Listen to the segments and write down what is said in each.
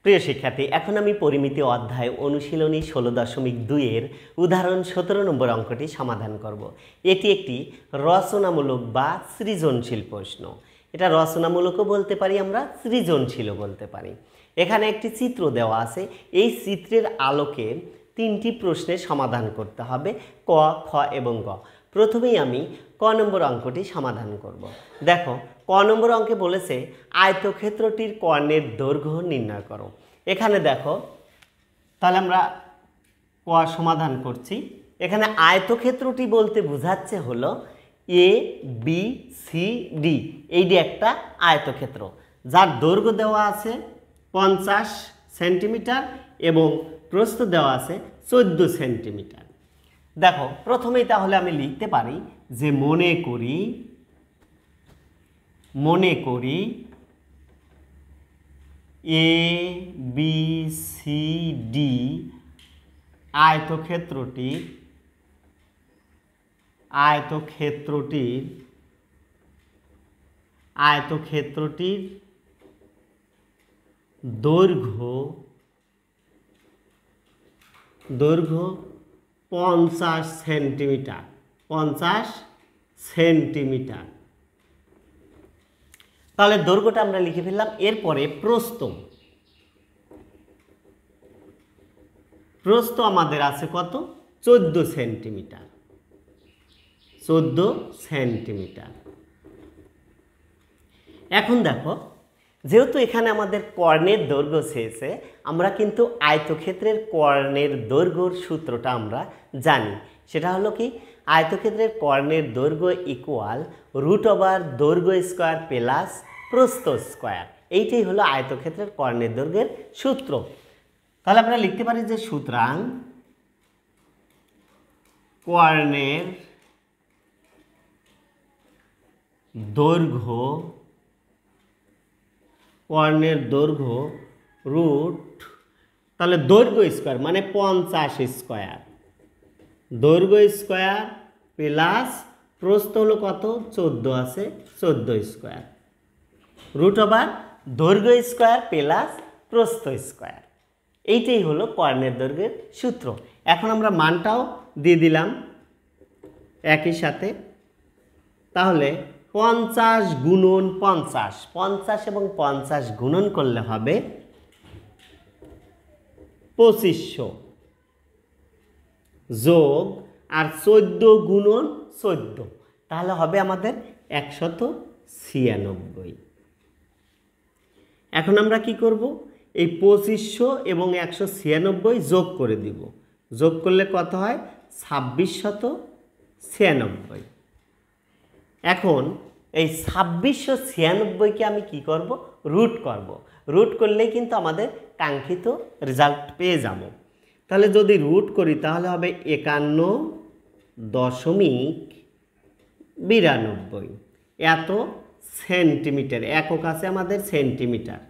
প্রিয় শিক্ষার্থী, এখন আমি পরিমিতি অধ্যায় অনুশীলনী 16.2 এর উদাহরণ 17 নম্বর অঙ্কটি সমাধান করব। এটি একটি রচনামূলক বা সৃজনশীল প্রশ্ন। এটা রচনামূলকও বলতে পারি, আমরা সৃজনশীলও বলতে পারি। এখানে একটি চিত্র দেওয়া আছে। এই চিত্রের আলোকে তিনটি প্রশ্নের সমাধান করতে হবে, ক, খ এবং গ। প্রথমেই আমি ক নম্বর অঙ্কটি সমাধান করব। দেখো, ক নম্বর অঙ্কে বলেছে আয়তক্ষেত্রটির কর্ণের দৈর্ঘ্য নির্ণয় করো। এখানে দেখো, তাহলে আমরা ক সমাধান করছি। এখানে আয়তক্ষেত্রটি বলতে বোঝাচ্ছে হলো এ বি সি ডি, এইটি একটা আয়তক্ষেত্র যার দৈর্ঘ্য দেওয়া আছে 50 সেন্টিমিটার এবং প্রস্থ দেওয়া আছে 14 সেন্টিমিটার। দেখো, প্রথমেই তাহলে আমি লিখতে পারি যে মনে করি এ বি সি ডি আয়তক্ষেত্রটির দৈর্ঘ্য 50 সেন্টিমিটার। তাহলে দৈর্ঘ্যটা আমরা লিখে ফেললাম। এরপরে প্রস্থ আমাদের আছে কত? 14 সেন্টিমিটার। এখন দেখো, যেহেতু এখানে আমাদের কর্ণের দৈর্ঘ্য চেয়েছে, আমরা কিন্তু আয়তক্ষেত্রের কর্ণের দৈর্ঘ্যর সূত্রটা আমরা জানি। সেটা হলো কি, আয়তক্ষেত্রের কর্ণের দৈর্ঘ্য ইকুয়াল √ দৈর্ঘ্য স্কয়ার প্লাস প্রস্থ স্কয়ার। এইটাই হলো আয়তক্ষেত্রের কর্ণের দৈর্ঘ্যের সূত্র। তাহলে আমরা লিখতে পারি যে সুতরাং কর্ণের দৈর্ঘ্য তাহলে দৈর্ঘ্য স্কয়ার মানে 50 স্কয়ার, দৈর্ঘ্য স্কয়ার প্লাস প্রস্থ হলো কত? 14 আছে, 14 স্কয়ার, √ দৈর্ঘ্য স্কয়ার প্লাস প্রস্থ স্কয়ার। এইটাই হলো কর্ণের দৈর্ঘ্যের সূত্র। এখন আমরা মানটাও দিয়ে দিলাম একই সাথে। তাহলে 50 গুণন 50 এবং 50 গুণন করলে হবে 2500 যোগ আর 14 গুণন 14, তাহলে হবে আমাদের 196। এখন আমরা কি করব? এই 2500 এবং 196 যোগ করে দিব। যোগ করলে কত হয়? 2696। এখন এই 2696কে আমি কি করব? রুট করব। রুট করলেই কিন্তু আমাদের কাঙ্ক্ষিত রেজাল্ট পেয়ে যাব। তাহলে যদি রুট করি তাহলে হবে 51.92 এত সেন্টিমিটার। একক আছে আমাদের সেন্টিমিটার,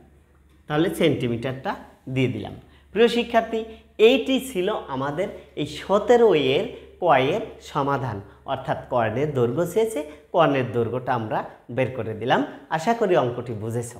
তাহলে সেন্টিমিটারটা দিয়ে দিলাম। প্রিয় শিক্ষার্থী, এইটি ছিল আমাদের এই 17 এর কয়ের সমাধান। অর্থাৎ কর্ণের দৈর্ঘ্য চেয়েছে, কর্ণের দৈর্ঘ্যটা আমরা বের করে দিলাম। আশা করি অঙ্কটি বুঝেছো।